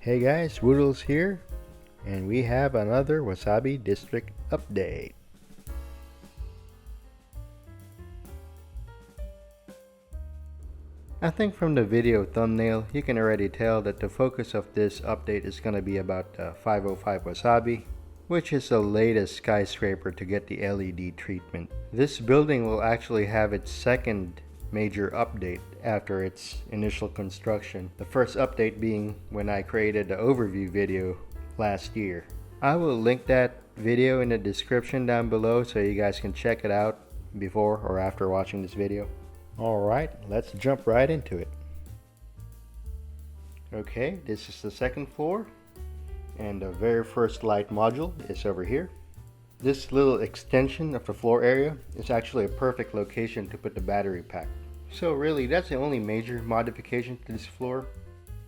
Hey guys, wooootles here, and we have another Wasabi District update. I think from the video thumbnail, you can already tell that the focus of this update is going to be about 505 Wasabi, which is the latest skyscraper to get the LED treatment. This building will actually have its second major update after its initial construction. The first update being when I created the overview video last year. I will link that video in the description down below so you guys can check it out before or after watching this video. Alright, let's jump right into it. Okay, this is the second floor, and the very first light module is over here. This little extension of the floor area is actually a perfect location to put the battery pack. So really, that's the only major modification to this floor.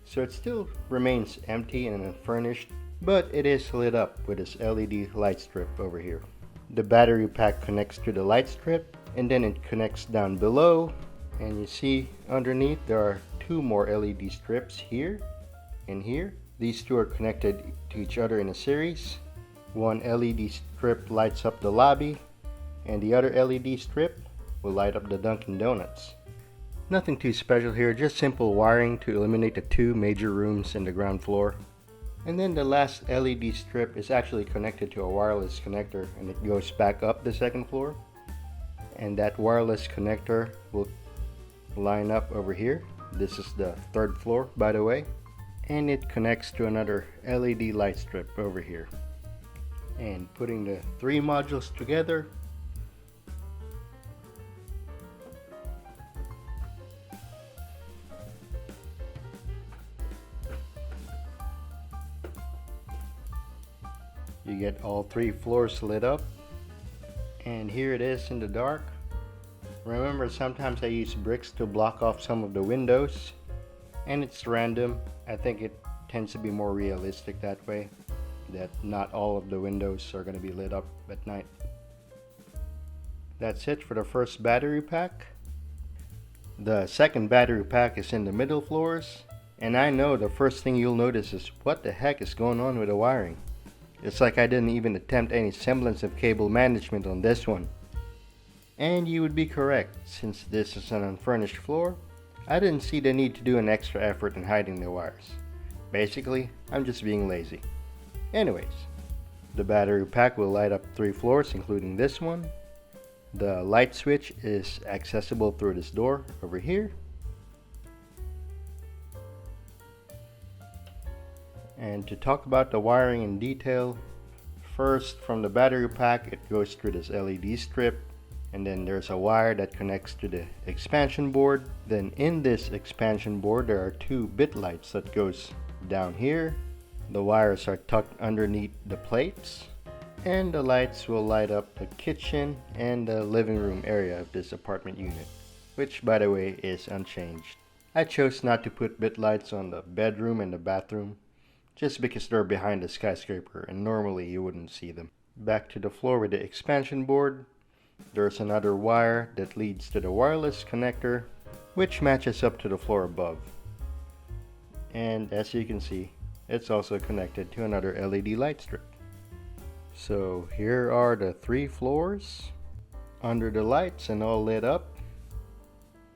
So it still remains empty and unfurnished, but it is lit up with this LED light strip over here. The battery pack connects to the light strip, and then it connects down below. And you see underneath there are two more LED strips here and here. These two are connected to each other in a series. One LED strip lights up the lobby, and the other LED strip will light up the Dunkin' Donuts. Nothing too special here, just simple wiring to eliminate the two major rooms in the ground floor. And then the last LED strip is actually connected to a wireless connector, and it goes back up the second floor. And that wireless connector will line up over here. This is the third floor, by the way. And it connects to another LED light strip over here. And putting the three modules together, you get all three floors lit up. And here it is in the dark. Remember, sometimes I use bricks to block off some of the windows, and it's random. I think it tends to be more realistic that way, that not all of the windows are going to be lit up at night. That's it for the first battery pack. The second battery pack is in the middle floors, and I know the first thing you'll notice is what the heck is going on with the wiring. It's like I didn't even attempt any semblance of cable management on this one. And you would be correct, since this is an unfurnished floor, I didn't see the need to do an extra effort in hiding the wires. Basically, I'm just being lazy. Anyways, the battery pack will light up three floors, including this one. The light switch is accessible through this door over here. And to talk about the wiring in detail, first from the battery pack it goes through this LED strip, and then there's a wire that connects to the expansion board. Then in this expansion board there are two bit lights that goes down here. The wires are tucked underneath the plates, and the lights will light up the kitchen and the living room area of this apartment unit, which by the way is unchanged. I chose not to put bit lights on the bedroom and the bathroom, just because they're behind the skyscraper and normally you wouldn't see them. Back to the floor with the expansion board, there's another wire that leads to the wireless connector, which matches up to the floor above. And as you can see, it's also connected to another LED light strip. So here are the three floors under the lights and all lit up.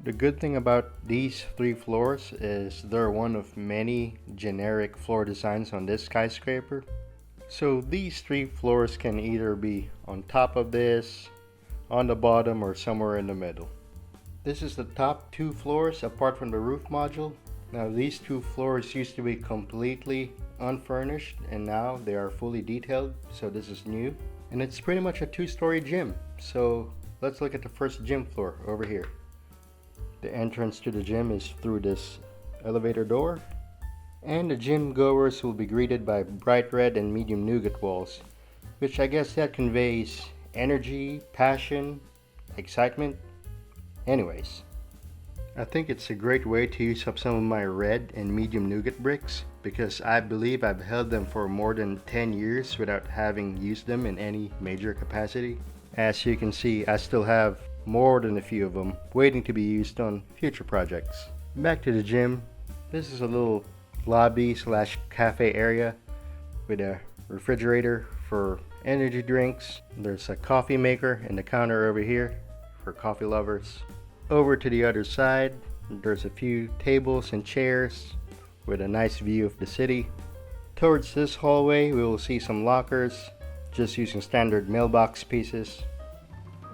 The good thing about these three floors is they're one of many generic floor designs on this skyscraper. So these three floors can either be on top of this, on the bottom, or somewhere in the middle. This is the top two floors apart from the roof module. Now these two floors used to be completely unfurnished, and now they are fully detailed, so this is new. And it's pretty much a two-story gym. So let's look at the first gym floor over here. The entrance to the gym is through this elevator door, and the gym goers will be greeted by bright red and medium nougat walls, which I guess that conveys energy, passion, excitement. Anyways, I think it's a great way to use up some of my red and medium nougat bricks, because I believe I've held them for more than 10 years without having used them in any major capacity. As you can see, I still have more than a few of them waiting to be used on future projects. Back to the gym. This is a little lobby slash cafe area with a refrigerator for energy drinks. There's a coffee maker and the counter over here for coffee lovers. Over to the other side, there's a few tables and chairs with a nice view of the city. Towards this hallway, we will see some lockers, just using standard mailbox pieces.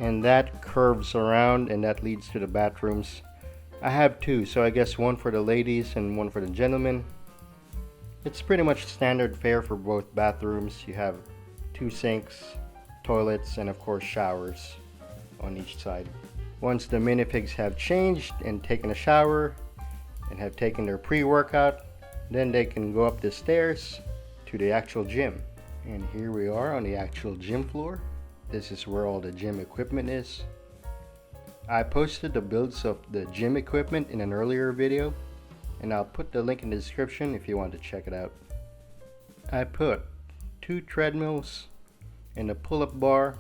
And that curves around and that leads to the bathrooms. I have two, so I guess one for the ladies and one for the gentlemen. It's pretty much standard fare for both bathrooms. You have two sinks, toilets, and of course showers on each side. Once the minifigs have changed and taken a shower and have taken their pre-workout, then they can go up the stairs to the actual gym. And here we are on the actual gym floor. This is where all the gym equipment is. I posted the builds of the gym equipment in an earlier video, and I'll put the link in the description if you want to check it out. I put 2 treadmills and a pull-up bar,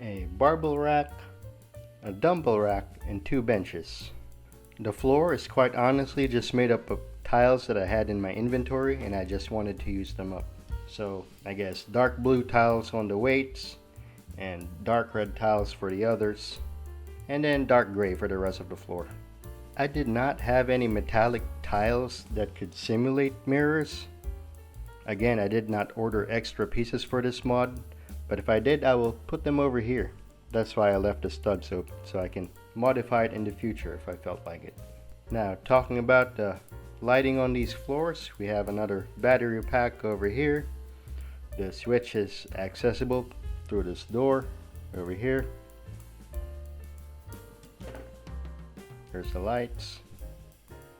a barbell rack, a dumbbell rack, and 2 benches. The floor is quite honestly just made up of tiles that I had in my inventory and I just wanted to use them up. So I guess dark blue tiles on the weights and dark red tiles for the others, and then dark gray for the rest of the floor. I did not have any metallic tiles that could simulate mirrors. Again, I did not order extra pieces for this mod, but if I did, I will put them over here. That's why I left the studs open, so I can modify it in the future if I felt like it. Now, talking about the lighting on these floors, we have another battery pack over here. The switch is accessible through this door over here. There's the lights.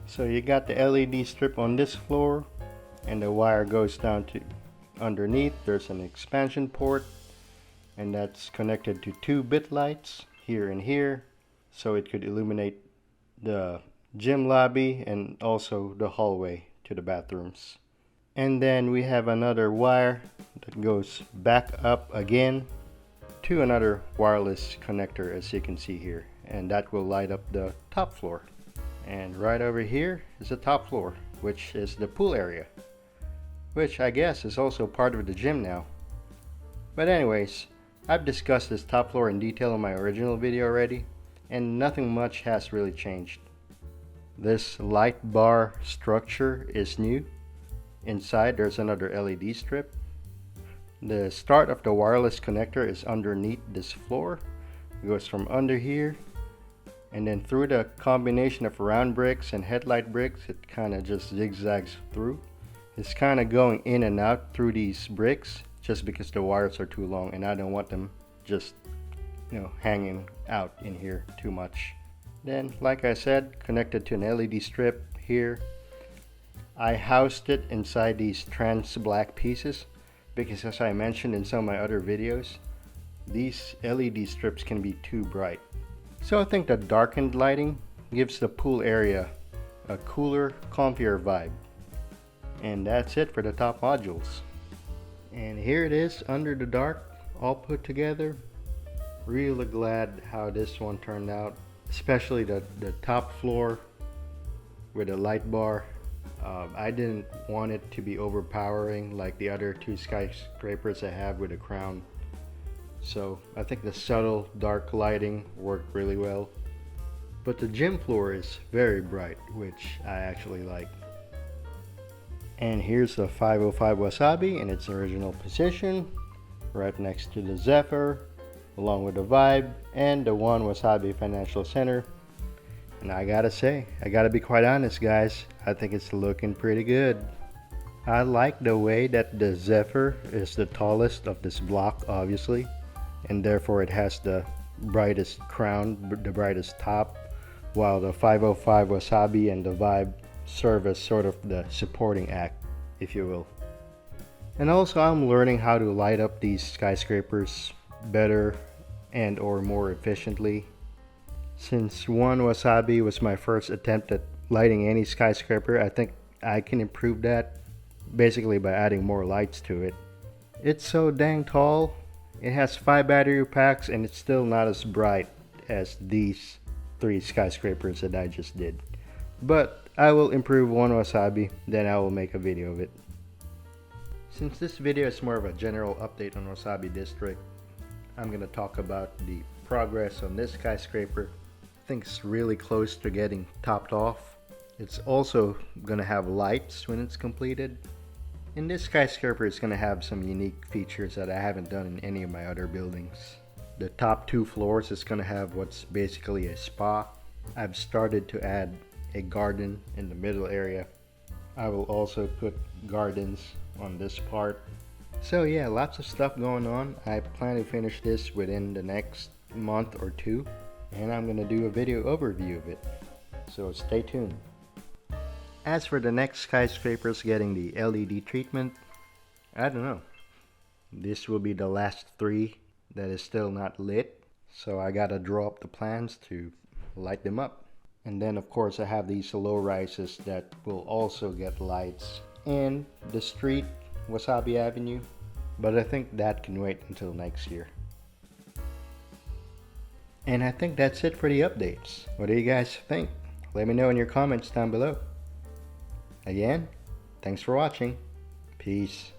So you got the LED strip on this floor, and the wire goes down to underneath. There's an expansion port, and that's connected to 2 bit lights here and here, so it could illuminate the gym lobby and also the hallway to the bathrooms. And then we have another wire that goes back up again to another wireless connector, as you can see here, and that will light up the top floor. And right over here is the top floor, which is the pool area, which I guess is also part of the gym now. But anyways, I've discussed this top floor in detail in my original video already, and nothing much has really changed. This light bar structure is new. Inside there's another LED strip. The start of the wireless connector is underneath this floor. It goes from under here, and then through the combination of round bricks and headlight bricks, it kind of just zigzags through. It's kind of going in and out through these bricks just because the wires are too long and I don't want them just, hanging out in here too much. Then, like I said, connected to an LED strip here. I housed it inside these trans black pieces because, as I mentioned in some of my other videos, these LED strips can be too bright. So I think the darkened lighting gives the pool area a cooler, comfier vibe. And that's it for the top modules. And here it is under the dark, all put together. Really glad how this one turned out, especially the top floor with a light bar. I didn't want it to be overpowering like the other 2 skyscrapers I have with a crown. So I think the subtle dark lighting worked really well. But the gym floor is very bright, which I actually like. And here's the 505 Wasabi in its original position, right next to the Zephyr, along with the Vibe and the One Wasabi Financial Center. And I gotta be quite honest, guys, I think it's looking pretty good. I like the way that the Zephyr is the tallest of this block, obviously, and therefore it has the brightest crown, the brightest top, while the 505 Wasabi and the Vibe serve as sort of the supporting act, if you will. And also, I'm learning how to light up these skyscrapers better and or more efficiently. Since One Wasabi was my first attempt at lighting any skyscraper, I think I can improve that basically by adding more lights to it. It's so dang tall. It has 5 battery packs and it's still not as bright as these 3 skyscrapers that I just did. But I will improve one Wasabi, then I will make a video of it. Since this video is more of a general update on Wasabi District, I'm going to talk about the progress on this skyscraper. I think it's really close to getting topped off. It's also going to have lights when it's completed. And this skyscraper is going to have some unique features that I haven't done in any of my other buildings. The top 2 floors is going to have what's basically a spa. I've started to add a garden in the middle area. I will also put gardens on this part. So yeah, lots of stuff going on. I plan to finish this within the next month or 2, and I'm going to do a video overview of it. So stay tuned. As for the next skyscrapers getting the LED treatment, I don't know. This will be the last 3 that is still not lit, so I gotta draw up the plans to light them up. And then of course I have these low rises that will also get lights, and the street, Wasabi Avenue, but I think that can wait until next year. And I think that's it for the updates. What do you guys think? Let me know in your comments down below. Again, thanks for watching. Peace.